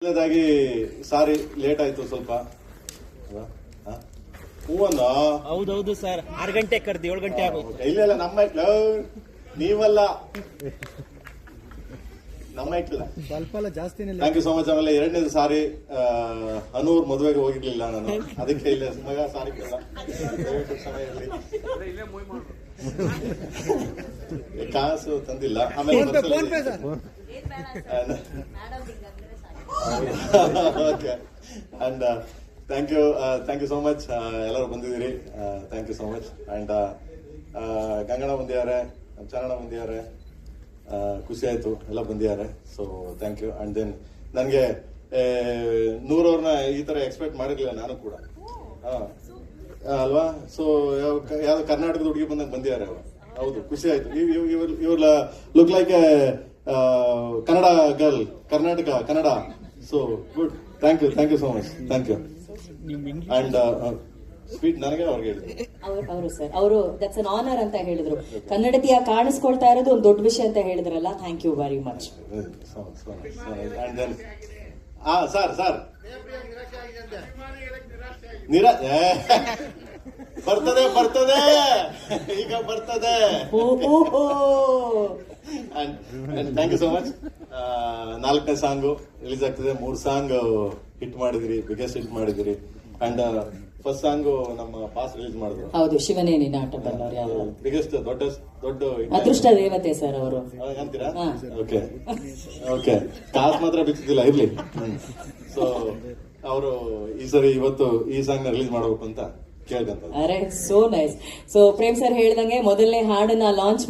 ಮೊದಲನೇದಾಗಿ ಸಾರಿ ಲೇಟ್ ಆಯ್ತು ಸ್ವಲ್ಪ. ಹೂವನ್ನ ಹೌದೌದು ಸರ್, 6 ಗಂಟೆ ಕರೆದು 7 ಗಂಟೆ ಆಗೋಯ್ತು. ಇಲ್ಲ ನಮ್ಮ ನೀವಲ್ಲ, ನಮ್ಮ ಇಟ್ಟಿಲ್ಲ. ಸ್ವಲ್ಪ ಜಾಸ್ತಿ. Thank you so much. ಆಮೇಲೆ ಎರಡನೇದು ಸಾರಿ, ಅನೂರ್ ಮದುವೆಗೆ ಹೋಗಿರ್ಲಿಲ್ಲ ನಾನು, ಅದಕ್ಕೆ ಇಲ್ಲ ಮಗ ಸಾರಿ ಕೇಳ ಸಮಯ ಇರಲಿ, ಕಾಸು ತಂದಿಲ್ಲ. ಆಮೇಲೆ okay. And thank you so much, ಎಲ್ಲರೂ ಬಂದಿದ್ದೀರಿ. Thank you so much. And Gangana ಬಂದಿದ್ದಾರೆ, ಚರಣ ಬಂದಿದ್ದಾರೆ, ಖುಷಿ ಆಯ್ತು ಎಲ್ಲ ಬಂದಿದ್ದಾರೆ. So thank you. And then ನನಗೆ 100 ಅವ್ರನ್ನ ಈ ತರ ಎಕ್ಸ್ಪೆಕ್ಟ್ ಮಾಡಿರ್ಲಿಲ್ಲ ನಾನು ಕೂಡ, ಅಲ್ವಾ? ಸೊ ಯಾವ್ದು ಕರ್ನಾಟಕದ ಹುಡುಗಿ ಬಂದಾಗ ಬಂದಿದ್ದಾರೆ ಅವರು. ಹೌದು, ಖುಷಿ ಆಯ್ತು. ಇವ್ರ look like a Kannada girl, Kannada. So good. Thank you so much. Thank you. And sweet ನನಗೆ ಅವ್ರಿಗೆ ಹೇಳಿದ್ರು ಅವರು ಸರ್, ಅವರು ದಟ್ಸ್ ಅನ್ ಆನರ್ ಅಂತ ಹೇಳಿದ್ರು. ಕನ್ನಡತಿಯ ಕಾಣಿಸ್ಕೊಳ್ತಾ ಇರೋದು ಒಂದು ದೊಡ್ಡ ವಿಷಯ ಅಂತ ಹೇಳಿದ್ರಲ್ಲ. Thank you very much. And then sir ಬರ್ತದೆ ಈಗ ಬರ್ತದೆ. Thank you so much. 4ನೇ ಸಾಂಗು ರಿಲೀಸ್ ಆಗ್ತದೆ. 3 ಸಾಂಗ್ ಹಿಟ್ ಮಾಡಿದಿರಿ, ಬಿಗ್ಗೆಸ್ಟ್ ಹಿಟ್ ಮಾಡಿದಿರಿ. ಅಂಡ್ ಫಸ್ಟ್ ಸಾಂಗು ನಮ್ಮ ಪಾಸ್ ರಿಲೀಸ್ ಮಾಡಿದ್ರು. ಹೌದು, ಶಿವನೇ ನಿನ್ನ ಆಟ ಬಂದವರು ಯಾರು ಬಿಗ್ಗೆಸ್ಟ್ ದೊಡ್ಡ ಅದೃಷ್ಟ ದೇವತೆ ಸರ್ ಅವರು ಅಂತೀರಾ? ಓಕೆ. ಕಾಸು ಮಾತ್ರ ಬಿತ್ತಿದ್ದಿಲ್ಲ, ಇರ್ಲಿ. ಸೊ ಅವರು ಈ ಸರಿ ಇವತ್ತು ಈ ಸಾಂಗ್ ನ ರಿಲೀಸ್ ಮಾಡಬೇಕು ಅಂತ ಕೇಳ್ಕೊಂತ. ಅರೆ so nice. So Prem sir ಹೇಳ್ದಂಗೆ ಮೊದಲನೇ ಹಾಡನ್ನ ಲಾಂಚ್